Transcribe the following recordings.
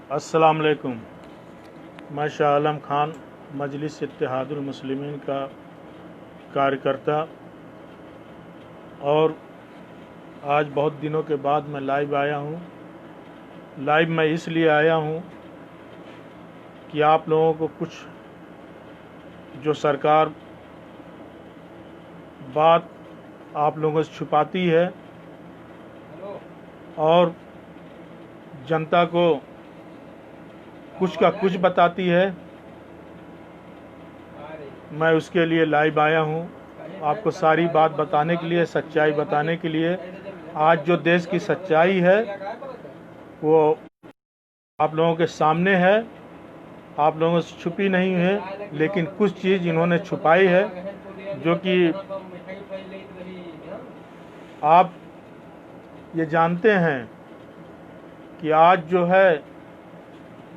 अस्सलाम वालेकुम। मैं शाह आलम खान मजलिस इत्तेहादुल मुस्लिमीन का कार्यकर्ता और आज बहुत दिनों के बाद मैं लाइव आया हूँ। लाइव मैं इसलिए आया हूँ कि आप लोगों को कुछ जो सरकार बात आप लोगों से छुपाती है और जनता को कुछ का कुछ बताती है, मैं उसके लिए लाइव आया हूँ। आपको सारी बात बताने के लिए, सच्चाई बताने के लिए। आज जो देश की सच्चाई है वो आप लोगों के सामने है, आप लोगों से छुपी नहीं है, लेकिन कुछ चीज़ इन्होंने छुपाई है जो कि आप ये जानते हैं कि आज जो है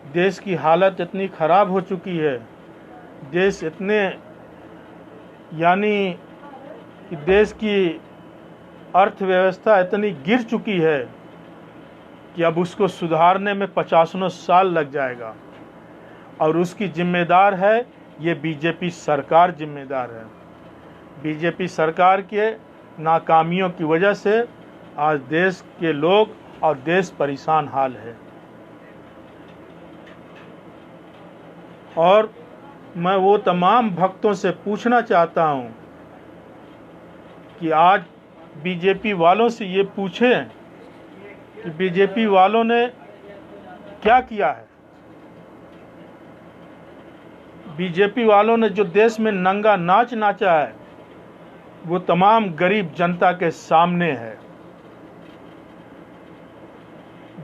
देश की हालत इतनी ख़राब हो चुकी है, देश इतने यानी कि देश की अर्थव्यवस्था इतनी गिर चुकी है कि अब उसको सुधारने में 50 साल लग जाएगा और उसकी जिम्मेदार है ये बीजेपी सरकार जिम्मेदार है। बीजेपी सरकार के नाकामियों की वजह से आज देश के लोग और देश परेशान हाल है। और मैं वो तमाम भक्तों से पूछना चाहता हूं कि आज बीजेपी वालों से ये पूछें कि बीजेपी वालों ने क्या किया है। बीजेपी वालों ने जो देश में नंगा नाच नाचा है वो तमाम गरीब जनता के सामने है।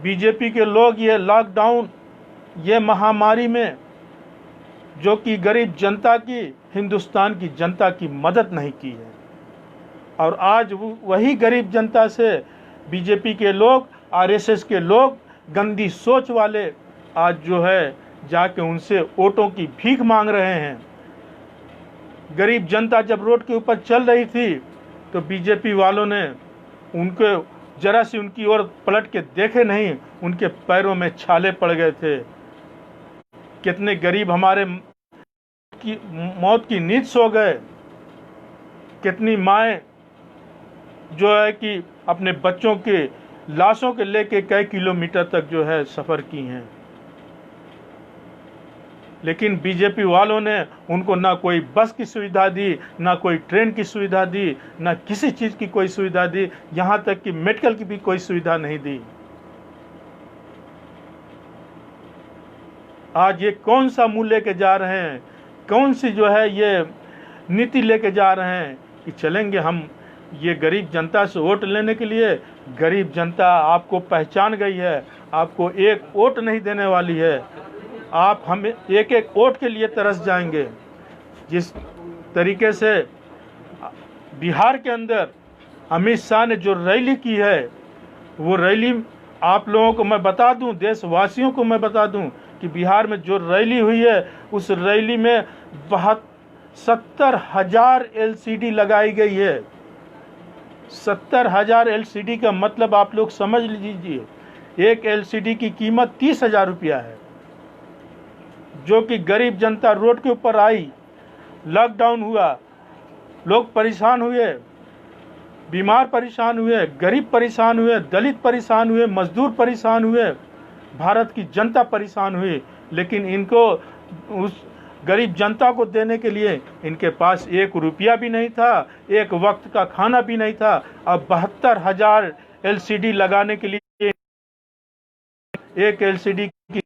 बीजेपी के लोग ये लॉकडाउन, ये महामारी में जो कि गरीब जनता की, हिंदुस्तान की जनता की मदद नहीं की है। और आज वही गरीब जनता से बीजेपी के लोग, आरएसएस के लोग, गंदी सोच वाले आज जो है जाके उनसे वोटों की भीख मांग रहे हैं। गरीब जनता जब रोड के ऊपर चल रही थी तो बीजेपी वालों ने उनको जरा सी उनकी ओर पलट के देखे नहीं, उनके पैरों में छाले पड़ गए थे। कितने गरीब हमारे की मौत की नींद सो गए, कितनी माएँ जो है कि अपने बच्चों के लाशों के लेके कई किलोमीटर तक जो है सफ़र की हैं। लेकिन बीजेपी वालों ने उनको ना कोई बस की सुविधा दी, ना कोई ट्रेन की सुविधा दी, ना किसी चीज़ की कोई सुविधा दी, यहाँ तक कि मेडिकल की भी कोई सुविधा नहीं दी। आज ये कौन सा मुँह लेके जा रहे हैं, कौन सी जो है ये नीति लेके जा रहे हैं कि चलेंगे हम ये गरीब जनता से वोट लेने के लिए। गरीब जनता आपको पहचान गई है, आपको एक वोट नहीं देने वाली है। आप हमें एक एक वोट के लिए तरस जाएंगे। जिस तरीके से बिहार के अंदर अमित शाह ने जो रैली की है, वो रैली आप लोगों को मैं बता दूं, देशवासियों को मैं बता दूं कि बिहार में जो रैली हुई है उस रैली में 70,000 LCD लगाई गई है। 70,000 LCD का मतलब आप लोग समझ लीजिए, एक LCD की कीमत 30,000 रुपया है। जो कि गरीब जनता रोड के ऊपर आई, लॉकडाउन हुआ, लोग परेशान हुए, बीमार परेशान हुए, गरीब परेशान हुए, दलित परेशान हुए, मजदूर परेशान हुए, भारत की जनता परेशान हुई। लेकिन इनको उस गरीब जनता को देने के लिए इनके पास 1 रुपया भी नहीं था, एक वक्त का खाना भी नहीं था। अब 72,000 LCD लगाने के लिए एक LCD की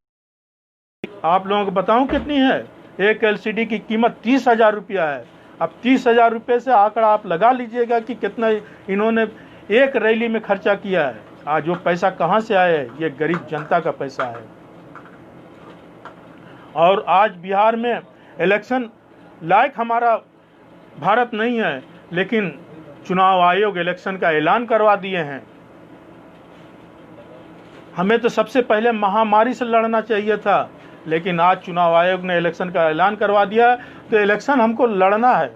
आप लोगों को बताऊं कितनी है? एक LCD की कीमत 30,000 रुपया है। अब 30,000 रुपये से आंकड़ा आप लगा लीजिएगा कि कितना इन्होंने एक रैली में खर्चा किया है। आज वो पैसा कहाँ से आया है? ये गरीब जनता का पैसा है। और आज बिहार में इलेक्शन लायक हमारा भारत नहीं है, लेकिन चुनाव आयोग इलेक्शन का ऐलान करवा दिए हैं। हमें तो सबसे पहले महामारी से लड़ना चाहिए था, लेकिन आज चुनाव आयोग ने इलेक्शन का ऐलान करवा दिया। तो इलेक्शन हमको लड़ना है,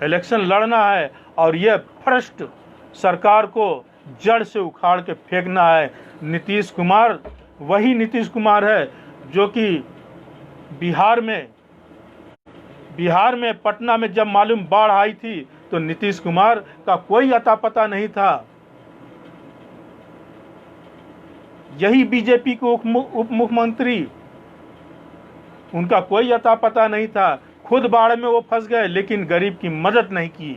इलेक्शन लड़ना है और ये भ्रष्ट सरकार को जड़ से उखाड़ के फेंकना है। नीतीश कुमार वही नीतीश कुमार है जो कि बिहार में पटना में जब मालूम बाढ़ आई थी तो नीतीश कुमार का कोई अता पता नहीं था। यही बीजेपी के उप मुख्यमंत्री, उनका कोई अता पता नहीं था, खुद बाढ़ में वो फंस गए लेकिन गरीब की मदद नहीं की।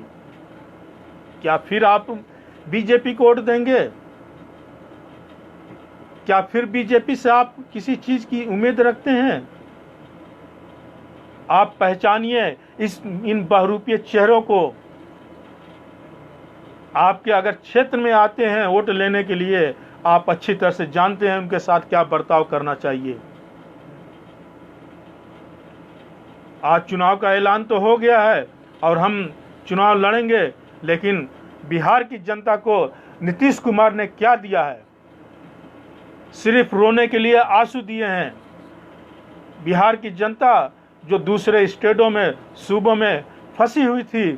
क्या फिर आप बीजेपी को वोट देंगे? क्या फिर बीजेपी से आप किसी चीज की उम्मीद रखते हैं? आप पहचानिए इन बहुरूपीय चेहरों को। आपके अगर क्षेत्र में आते हैं वोट लेने के लिए, आप अच्छी तरह से जानते हैं उनके साथ क्या बर्ताव करना चाहिए। आज चुनाव का ऐलान तो हो गया है और हम चुनाव लड़ेंगे, लेकिन बिहार की जनता को नीतीश कुमार ने क्या दिया है? सिर्फ रोने के लिए आंसू दिए हैं। बिहार की जनता जो दूसरे स्टेटों में, सूबों में फंसी हुई थी,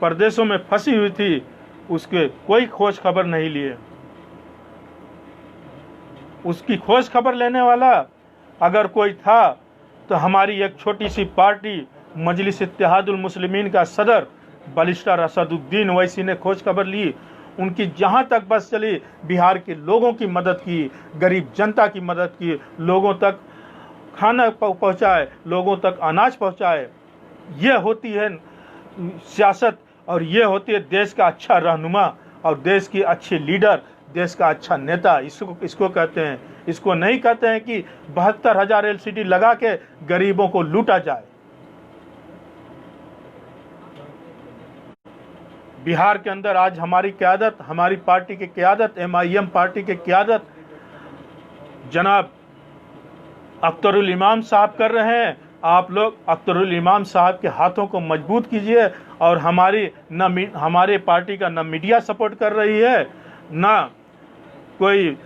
प्रदेशों में फंसी हुई थी, उसके कोई खोज खबर नहीं लिए। उसकी खोज खबर लेने वाला अगर कोई था तो हमारी एक छोटी सी पार्टी मजलिस इत्तेहादुल मुस्लिमीन का सदर बलिस्टर असदुद्दीन ओवैसी ने खोज खबर ली। उनकी जहां तक बस चली, बिहार के लोगों की मदद की, गरीब जनता की मदद की, लोगों तक खाना पहुंचाए, लोगों तक अनाज पहुंचाए। यह होती है सियासत और यह होती है देश का अच्छा रहनुमा और देश की अच्छी लीडर, देश का अच्छा नेता। इसको कहते हैं। इसको नहीं कहते हैं कि 72,000 एलसीडी लगा के गरीबों को लूटा जाए। बिहार के अंदर आज हमारी क़यादत, हमारी पार्टी की क़यादत, MIM पार्टी की क़यादत जनाब अख्तरुल इमाम साहब कर रहे हैं। आप लोग अख्तरुल इमाम साहब के हाथों को मजबूत कीजिए। और हमारे पार्टी का न मीडिया सपोर्ट कर रही है, ना कोई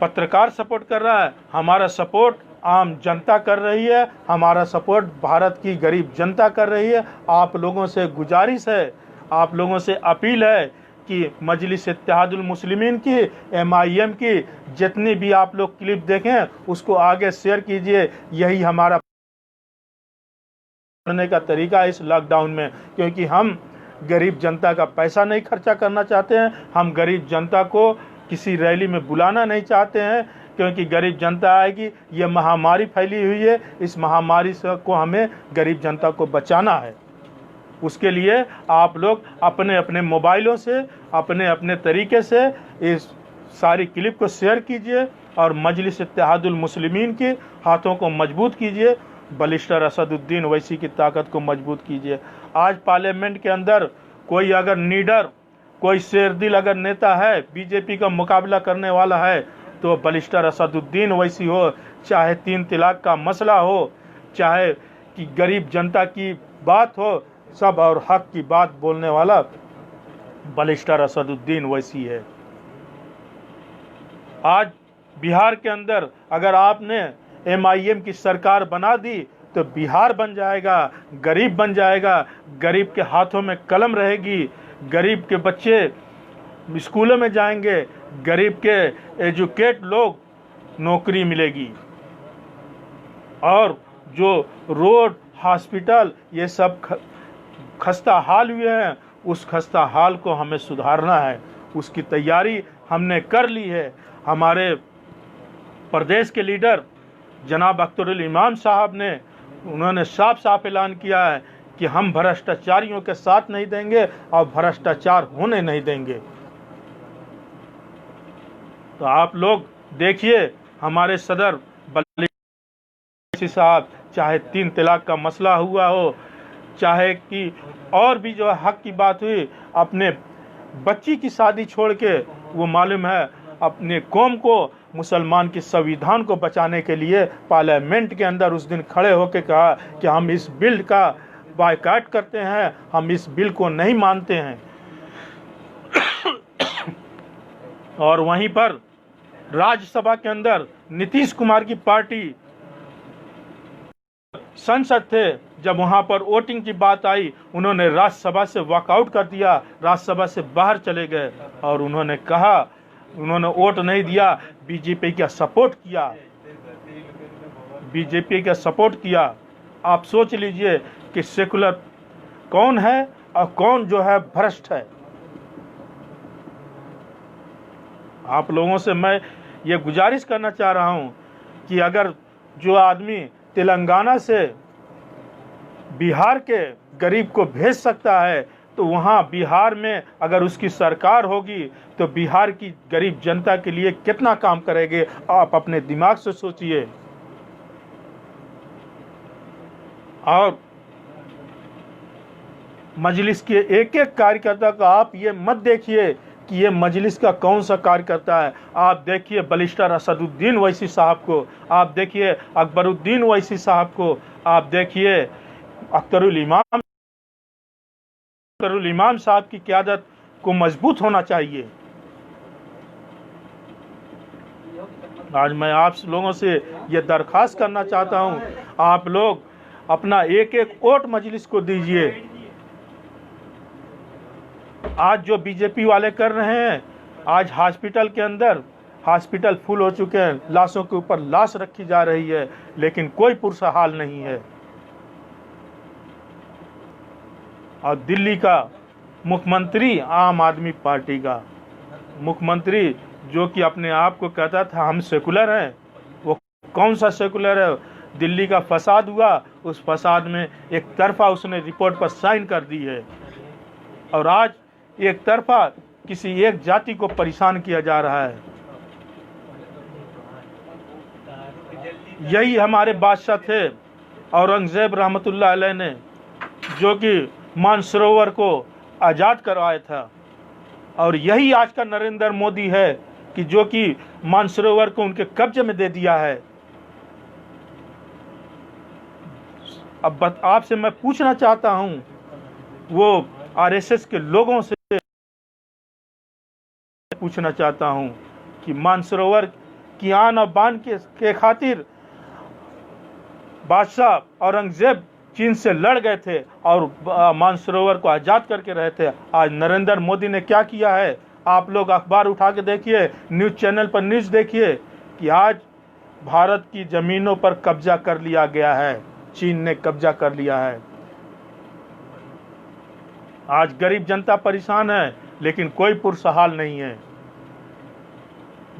पत्रकार सपोर्ट कर रहा है। हमारा सपोर्ट आम जनता कर रही है, हमारा सपोर्ट भारत की गरीब जनता कर रही है। आप लोगों से गुजारिश है, आप लोगों से अपील है कि मजलिस इत्तेहादुल मुस्लिमीन की, MIM की जितनी भी आप लोग क्लिप देखें उसको आगे शेयर कीजिए। यही हमारा पढ़ने का तरीका है इस लॉकडाउन में, क्योंकि हम गरीब जनता का पैसा नहीं खर्चा करना चाहते हैं। हम गरीब जनता को किसी रैली में बुलाना नहीं चाहते हैं, क्योंकि गरीब जनता आएगी, ये महामारी फैली हुई है, इस महामारी से को हमें गरीब जनता को बचाना है। उसके लिए आप लोग अपने अपने मोबाइलों से, अपने अपने तरीके से इस सारी क्लिप को शेयर कीजिए और मजलिस इत्तेहादुल मुस्लिमीन के हाथों को मजबूत कीजिए, बलिस्टर असदुद्दीन ओवैसी की ताकत को मजबूत कीजिए। आज पार्लियामेंट के अंदर कोई अगर लीडर, कोई शेरदिल अगर नेता है, बीजेपी का मुकाबला करने वाला है, तो बलिस्टर असदुद्दीन ओवैसी हो, चाहे 3 तलाक का मसला हो, चाहे कि गरीब जनता की बात हो, सब और हक की बात बोलने वाला बलिस्टर असदुद्दीन ओवैसी है। आज बिहार के अंदर अगर आपने MIM की सरकार बना दी तो बिहार बन जाएगा, गरीब बन जाएगा, गरीब के हाथों में कलम रहेगी, गरीब के बच्चे स्कूलों में जाएंगे, गरीब के एजुकेट लोग नौकरी मिलेगी, और जो रोड, हॉस्पिटल ये सब खस्ता हाल हुए हैं, उस खस्ता हाल को हमें सुधारना है। उसकी तैयारी हमने कर ली है। हमारे प्रदेश के लीडर जनाब अख्तरुल इमाम साहब ने, उन्होंने साफ साफ ऐलान किया है कि हम भ्रष्टाचारियों के साथ नहीं देंगे और भ्रष्टाचार होने नहीं देंगे। तो आप लोग देखिए, हमारे सदर बलिस्टर साहब, चाहे 3 तलाक का मसला हुआ हो, चाहे कि और भी जो हक की बात हुई, अपने बच्ची की शादी छोड़ के वो मालूम है अपने कौम को, मुसलमान के संविधान को बचाने के लिए पार्लियामेंट के अंदर उस दिन खड़े होकर कहा कि हम इस बिल का बायकॉट करते हैं, हम इस बिल को नहीं मानते हैं। और वहीं पर राज्यसभा के अंदर नीतीश कुमार की पार्टी संसद थे, जब वहां पर वोटिंग की बात आई, उन्होंने राज्यसभा से वॉकआउट कर दिया, राज्यसभा से बाहर चले गए और उन्होंने कहा उन्होंने वोट नहीं दिया, बीजेपी का सपोर्ट किया, बीजेपी का सपोर्ट किया। आप सोच लीजिए कि सेकुलर कौन है और कौन जो है भ्रष्ट है। आप लोगों से मैं ये गुजारिश करना चाह रहा हूं कि अगर जो आदमी तेलंगाना से बिहार के गरीब को भेज सकता है, तो वहाँ बिहार में अगर उसकी सरकार होगी तो बिहार की गरीब जनता के लिए कितना काम करेंगे, आप अपने दिमाग से सोचिए। और मजलिस के एक एक कार्यकर्ता को आप ये मत देखिए कि ये मजलिस का कौन सा कार्यकर्ता है। आप देखिए बलिस्टर असदुद्दीन वैसी साहब को, आप देखिए अकबरुद्दीन वैसी साहब को, आप देखिए अख्तरुल इमाम साहब की क़यादत को मजबूत होना चाहिए। आज मैं आप लोगों से ये दरख्वास्त करना चाहता हूँ, आप लोग अपना एक एक वोट मजलिस को दीजिए। आज जो बीजेपी वाले कर रहे हैं, आज हॉस्पिटल के अंदर हॉस्पिटल फुल हो चुके हैं, लाशों के ऊपर लाश रखी जा रही है, लेकिन कोई पुरसहाल नहीं है। और दिल्ली का मुख्यमंत्री आम आदमी पार्टी का मुख्यमंत्री, जो कि अपने आप को कहता था हम सेकुलर हैं, वो कौन सा सेकुलर है। दिल्ली का फसाद हुआ, उस फसाद में एक तरफा उसने रिपोर्ट पर साइन कर दी है, और आज एक तरफा किसी एक जाति को परेशान किया जा रहा है। यही हमारे बादशाह थे औरंगजेब रहमतुल्लाह अलैह ने, जो कि मानसरोवर को आज़ाद करवाया था, और यही आज का नरेंद्र मोदी है कि जो कि मानसरोवर को उनके कब्जे में दे दिया है। अब आपसे मैं पूछना चाहता हूं, वो आरएसएस के लोगों से पूछना चाहता हूं कि मानसरोवर की आन और बान के खातिर बादशाह औरंगजेब चीन से लड़ गए थे और मानसरोवर को आज़ाद करके रहे थे। आज नरेंद्र मोदी ने क्या किया है, आप लोग अखबार उठा के देखिए, न्यूज़ चैनल पर न्यूज़ देखिए कि आज भारत की ज़मीनों पर कब्जा कर लिया गया है, चीन ने कब्जा कर लिया है। आज गरीब जनता परेशान है, लेकिन कोई पुरसहाल नहीं है।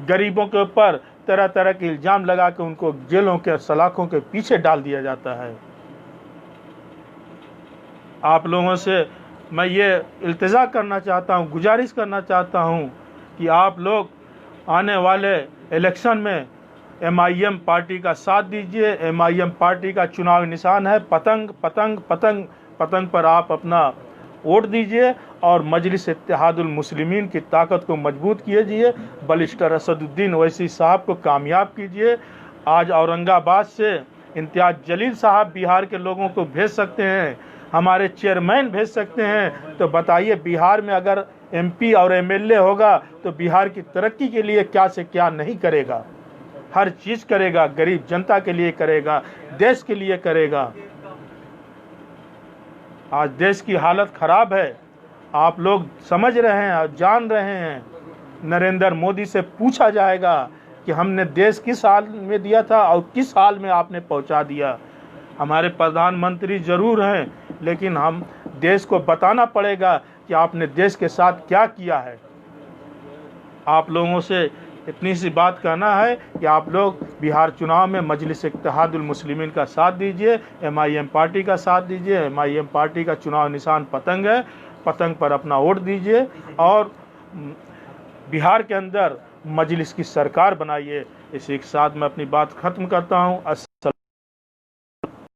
गरीबों के ऊपर तरह तरह के इल्ज़ाम लगा के उनको जेलों के सलाखों के पीछे डाल दिया जाता है। आप लोगों से मैं ये इल्तिजा करना चाहता हूँ, गुजारिश करना चाहता हूँ कि आप लोग आने वाले इलेक्शन में MIM पार्टी का साथ दीजिए। MIM पार्टी का चुनावी निशान है पतंग। पतंग पतंग पतंग पर आप अपना वोट दीजिए और मजलिस इत्तेहादुल मुस्लिमीन की ताकत को मजबूत कीजिए। बलिस्टर असदुद्दीन ओवैसी साहब को कामयाब कीजिए। आज औरंगाबाद से इम्तियाज़ जलील साहब बिहार के लोगों को भेज सकते हैं, हमारे चेयरमैन भेज सकते हैं, तो बताइए बिहार में अगर MP और MLA होगा तो बिहार की तरक्की के लिए क्या से क्या नहीं करेगा, हर चीज़ करेगा, गरीब जनता के लिए करेगा, देश के लिए करेगा। आज देश की हालत ख़राब है, आप लोग समझ रहे हैं और जान रहे हैं। नरेंद्र मोदी से पूछा जाएगा कि हमने देश किस हाल में दिया था और किस हाल में आपने पहुंचा दिया। हमारे प्रधानमंत्री ज़रूर हैं, लेकिन हम देश को बताना पड़ेगा कि आपने देश के साथ क्या किया है। आप लोगों से इतनी सी बात कहना है कि आप लोग बिहार चुनाव में मजलिस इत्तेहादुल मुस्लिमीन का साथ दीजिए, MIM पार्टी का साथ दीजिए। MIM पार्टी का चुनाव निशान पतंग है, पतंग पर अपना वोट दीजिए और बिहार के अंदर मजलिस की सरकार बनाइए। इसी के साथ मैं अपनी बात ख़त्म करता हूँ।